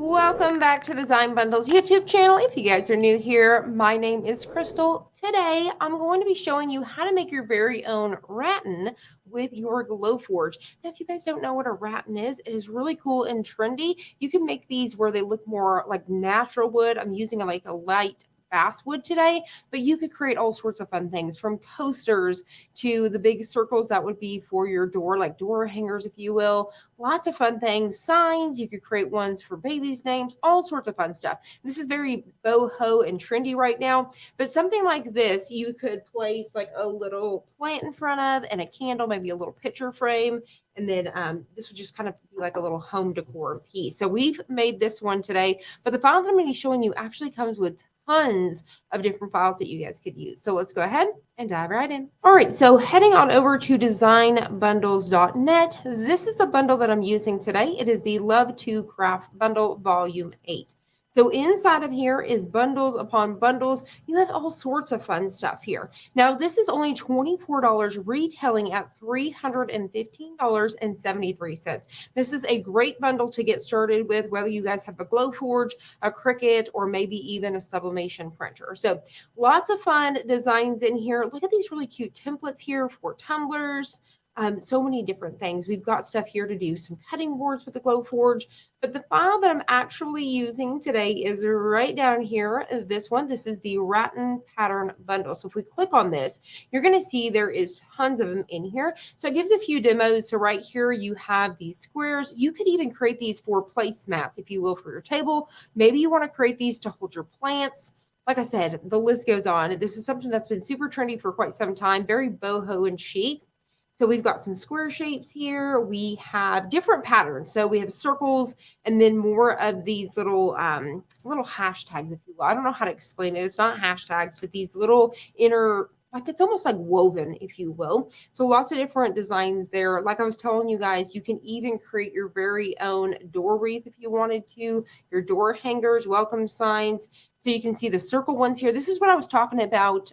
Welcome back to Design Bundles YouTube channel. If you guys are new here, my name is Crystal. Today, I'm going to be showing you how to make your very own rattan with your Glowforge. Now, if you guys don't know what a rattan is, it is really cool and trendy. You can make these where they look more like natural wood. I'm using like a light basswood today, but you could create all sorts of fun things from coasters to the big circles that would be for your door, like door hangers, if you will. Lots of fun things, signs. You could create ones for babies' names, all sorts of fun stuff. This is very boho and trendy right now, but something like this, you could place like a little plant in front of and a candle, maybe a little picture frame. And then this would just kind of be like a little home decor piece. So we've made this one today, but the file that I'm going to be showing you actually comes with tons of different files that you guys could use. So let's go ahead and dive right in. All right, so heading on over to designbundles.net, this is the bundle that I'm using today. It is the Love to Craft Bundle Volume 8. So inside of here is bundles upon bundles. You have all sorts of fun stuff here. Now, this is only $24, retailing at $315.73. This is a great bundle to get started with, whether you guys have a Glowforge, a Cricut, or maybe even a sublimation printer. So lots of fun designs in here. Look at these really cute templates here for tumblers. So many different things. We've got stuff here to do some cutting boards with the Glowforge, but the file that I'm actually using today is right down here. This one, this is the Rattan pattern bundle. So if we click on this, you're going to see there is tons of them in here. So it gives a few demos. So right here, you have these squares. You could even create these for placemats, if you will, for your table. Maybe you want to create these to hold your plants. Like I said, the list goes on. This is something that's been super trendy for quite some time, very boho and chic. So we've got some square shapes here. We have different patterns. So we have circles and then more of these little hashtags, if you will. I don't know how to explain it. It's not hashtags, but these little inner, like it's almost like woven, if you will. So lots of different designs there. Like I was telling you guys, you can even create your very own door wreath if you wanted to, your door hangers, welcome signs. So you can see the circle ones here. This is what I was talking about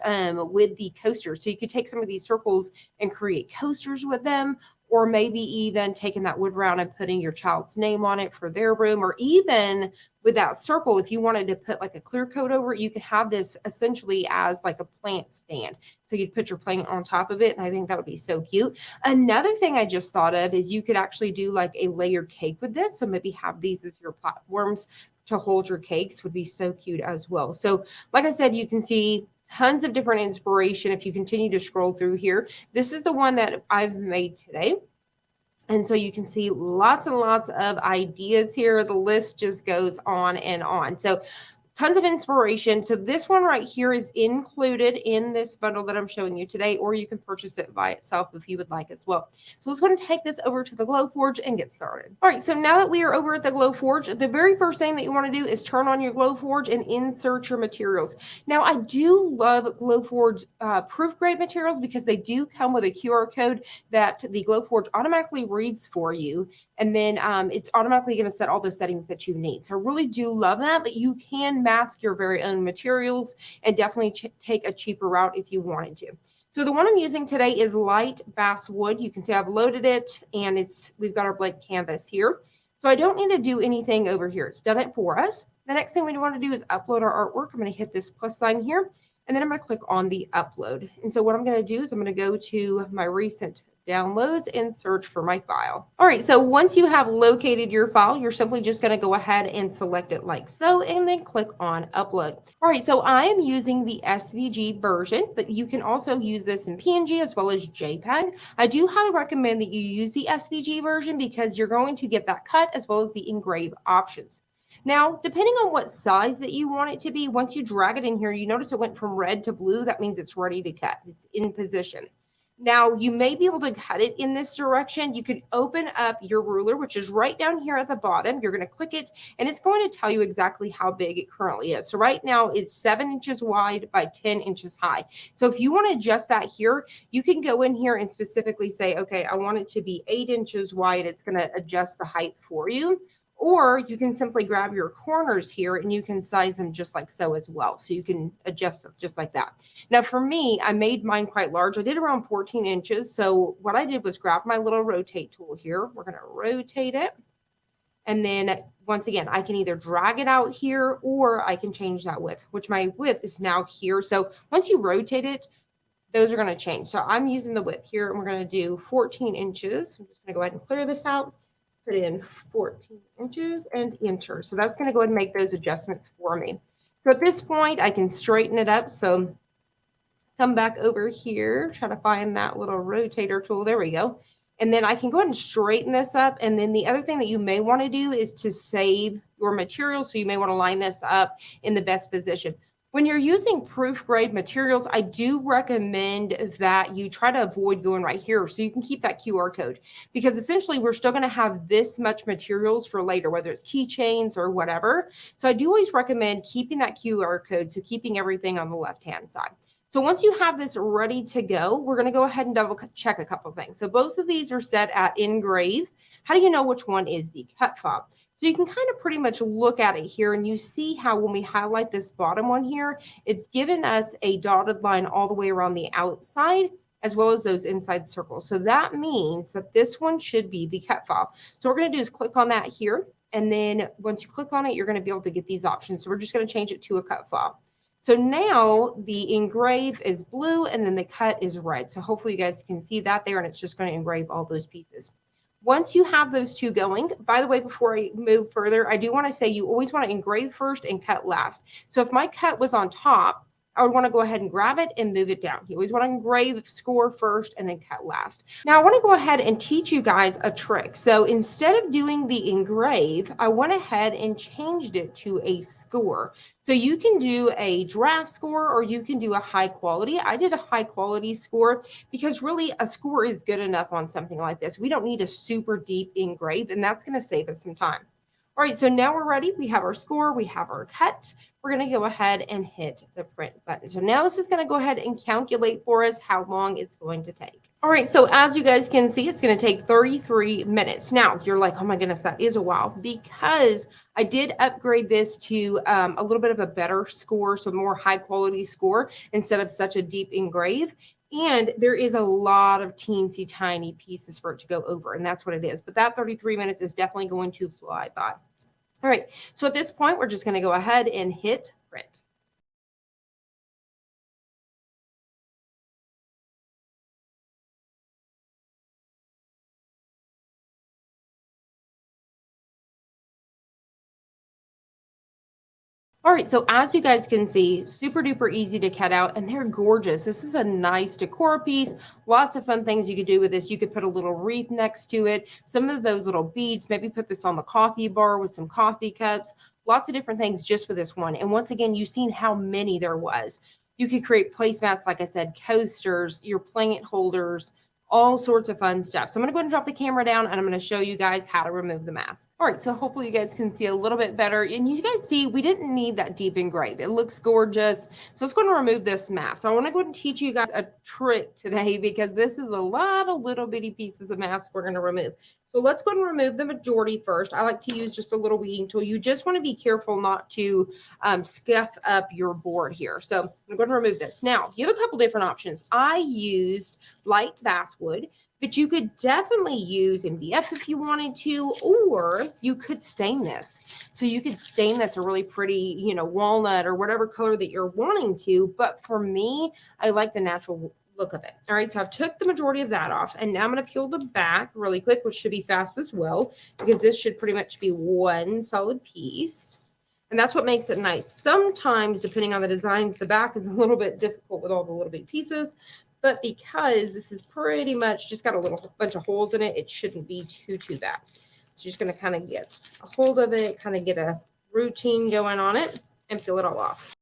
with the coasters. So you could take some of these circles and create coasters with them, or maybe even taking that wood round and putting your child's name on it for their room, or even with that circle, if you wanted to put like a clear coat over it, you could have this essentially as like a plant stand. So you'd put your plant on top of it, and I think that would be so cute. Another thing I just thought of is you could actually do like a layered cake with this. So maybe have these as your platforms to hold your cakes, would be so cute as well. So like I said, you can see tons of different inspiration if you continue to scroll through here. This is the one that I've made today. And so you can see lots and lots of ideas here. The list just goes on and on. So tons of inspiration. So this one right here is included in this bundle that I'm showing you today, or you can purchase it by itself if you would like as well. So let's go ahead and take this over to the Glowforge and get started. All right, so now that we are over at the Glowforge, the very first thing that you want to do is turn on your Glowforge and insert your materials. Now, I do love Glowforge proof grade materials because they do come with a QR code that the Glowforge automatically reads for you. And then it's automatically going to set all the settings that you need. So I really do love that, but you can mask your very own materials and definitely take a cheaper route if you wanted to. So the one I'm using today is light basswood. You can see I've loaded it, and we've got our blank canvas here. So I don't need to do anything over here. It's done it for us. The next thing we want to do is upload our artwork. I'm going to hit this plus sign here, and then I'm going to click on the upload. And so what I'm going to do is I'm going to go to my recent downloads and search for my file. All right, so once you have located your file, you're simply just going to go ahead and select it like so, and then click on upload. All right, so I am using the SVG version, but you can also use this in PNG as well as JPEG. I do highly recommend that you use the SVG version because you're going to get that cut as well as the engrave options. Now, depending on what size that you want it to be, once you drag it in here, you notice it went from red to blue. That means it's ready to cut. It's in position. Now, you may be able to cut it in this direction. You could open up your ruler, which is right down here at the bottom. You're going to click it, and it's going to tell you exactly how big it currently is. So right now, it's 7 inches wide by 10 inches high. So if you want to adjust that here, you can go in here and specifically say, okay, I want it to be 8 inches wide. It's going to adjust the height for you. Or you can simply grab your corners here and you can size them just like so as well. So you can adjust them just like that. Now for me, I made mine quite large. I did around 14 inches. So what I did was grab my little rotate tool here. We're going to rotate it. And then once again, I can either drag it out here or I can change that width, which my width is now here. So once you rotate it, those are going to change. So I'm using the width here and we're going to do 14 inches. I'm just going to go ahead and clear this out, put in 14 inches and enter. So that's going to go ahead and make those adjustments for me. So at this point, I can straighten it up. So come back over here, try to find that little rotator tool. There we go. And then I can go ahead and straighten this up. And then the other thing that you may want to do is to save your material. So you may want to line this up in the best position. When you're using proof grade materials, I do recommend that you try to avoid going right here so you can keep that QR code, because essentially we're still going to have this much materials for later, whether it's keychains or whatever. So I do always recommend keeping that QR code, so keeping everything on the left-hand side. So once you have this ready to go, we're going to go ahead and double check a couple of things. So both of these are set at engrave. How do you know which one is the cut fob? So you can kind of pretty much look at it here and you see how when we highlight this bottom one here, it's given us a dotted line all the way around the outside as well as those inside circles. So that means that this one should be the cut fob. So what we're going to do is click on that here. And then once you click on it, you're going to be able to get these options. So we're just going to change it to a cut fob. So now the engrave is blue and then the cut is red. So hopefully you guys can see that there, and it's just going to engrave all those pieces. Once you have those two going, by the way, before I move further, I do want to say you always want to engrave first and cut last. So if my cut was on top, I would want to go ahead and grab it and move it down. You always want to engrave, score first, and then cut last. Now I want to go ahead and teach you guys a trick. So instead of doing the engrave, I went ahead and changed it to a score. So you can do a draft score or you can do a high quality. I did a high quality score because really a score is good enough on something like this. We don't need a super deep engrave, and that's going to save us some time. All right, so now we're ready. We have our score, we have our cut. We're going to go ahead and hit the print button. So now this is going to go ahead and calculate for us how long it's going to take. All right, so as you guys can see, it's going to take 33 minutes. Now you're like, oh my goodness, that is a while, because I did upgrade this to a little bit of a better score, so more high quality score instead of such a deep engrave. And there is a lot of teensy tiny pieces for it to go over, and that's what it is. But that 33 minutes is definitely going to fly by. All right, so at this point, we're just going to go ahead and hit print. All right, so as you guys can see, super duper easy to cut out, and they're gorgeous. This is a nice decor piece. Lots of fun things you could do with this. You could put a little wreath next to it, some of those little beads, maybe put this on the coffee bar with some coffee cups, lots of different things just with this one. And once again, you've seen how many there was. You could create placemats, like I said, coasters, your plant holders, all sorts of fun stuff. So I'm going to go ahead and drop the camera down and I'm going to show you guys how to remove the mask. All right, so hopefully you guys can see a little bit better. And you guys see, we didn't need that deep engrave. It looks gorgeous. So let's go and remove this mask. So I want to go ahead and teach you guys a trick today, because this is a lot of little bitty pieces of mask we're going to remove. So let's go and remove the majority first. I like to use just a little weeding tool. You just want to be careful not to scuff up your board here. So I'm going to remove this. Now, you have a couple different options. I used light basswood, but you could definitely use MDF if you wanted to, or you could stain this. So you could stain this a really pretty, walnut or whatever color that you're wanting to. But for me, I like the natural look of it. All right, so I've took the majority of that off, and now I'm going to peel the back really quick, which should be fast as well, because this should pretty much be one solid piece. And that's what makes it nice. Sometimes, depending on the designs, the back is a little bit difficult with all the little bit pieces, but because this is pretty much just got a little bunch of holes in it, it shouldn't be too bad. So just going to kind of get a hold of it, kind of get a routine going on it, and peel it all off.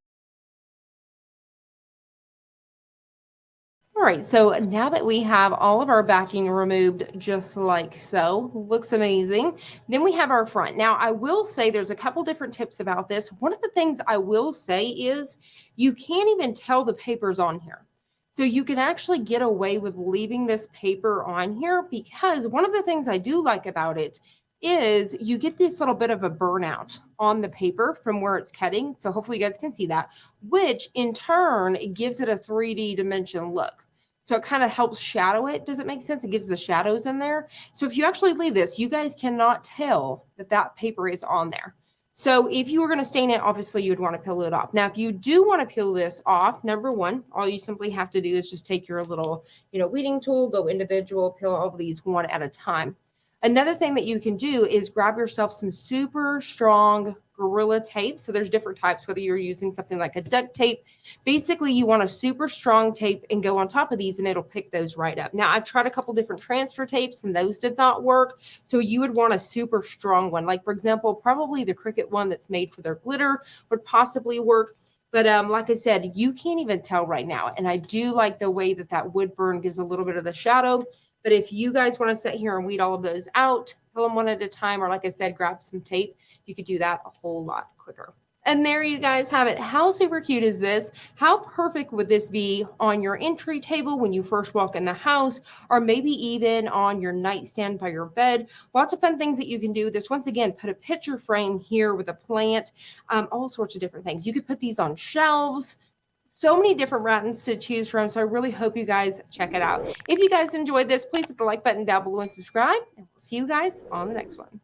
All right, so now that we have all of our backing removed just like so, looks amazing. Then we have our front. Now, I will say there's a couple different tips about this. One of the things I will say is you can't even tell the paper's on here. So you can actually get away with leaving this paper on here, because one of the things I do like about it is you get this little bit of a burnout on the paper from where it's cutting. So hopefully you guys can see that, which in turn gives it a 3D dimension look. So it kind of helps shadow it. Does it make sense? It gives the shadows in there. So if you actually leave this, you guys cannot tell that that paper is on there. So if you were going to stain it, obviously you would want to peel it off. Now, if you do want to peel this off, number one, all you simply have to do is just take your little, weeding tool, go individual, peel all of these one at a time. Another thing that you can do is grab yourself some super strong Gorilla tape. So there's different types, whether you're using something like a duct tape. Basically, you want a super strong tape and go on top of these and it'll pick those right up. Now, I've tried a couple different transfer tapes and those did not work. So you would want a super strong one. Like, for example, probably the Cricut one that's made for their glitter would possibly work. But like I said, you can't even tell right now. And I do like the way that that wood burn gives a little bit of the shadow. But if you guys want to sit here and weed all of those out, pull them one at a time, or like I said, grab some tape, you could do that a whole lot quicker. And there you guys have it. How super cute is this? How perfect would this be on your entry table when you first walk in the house, or maybe even on your nightstand by your bed? Lots of fun things that you can do with this. Once again, put a picture frame here with a plant, all sorts of different things. You could put these on shelves. So many different Rattans to choose from. So I really hope you guys check it out. If you guys enjoyed this, please hit the like button down below and subscribe. And we'll see you guys on the next one.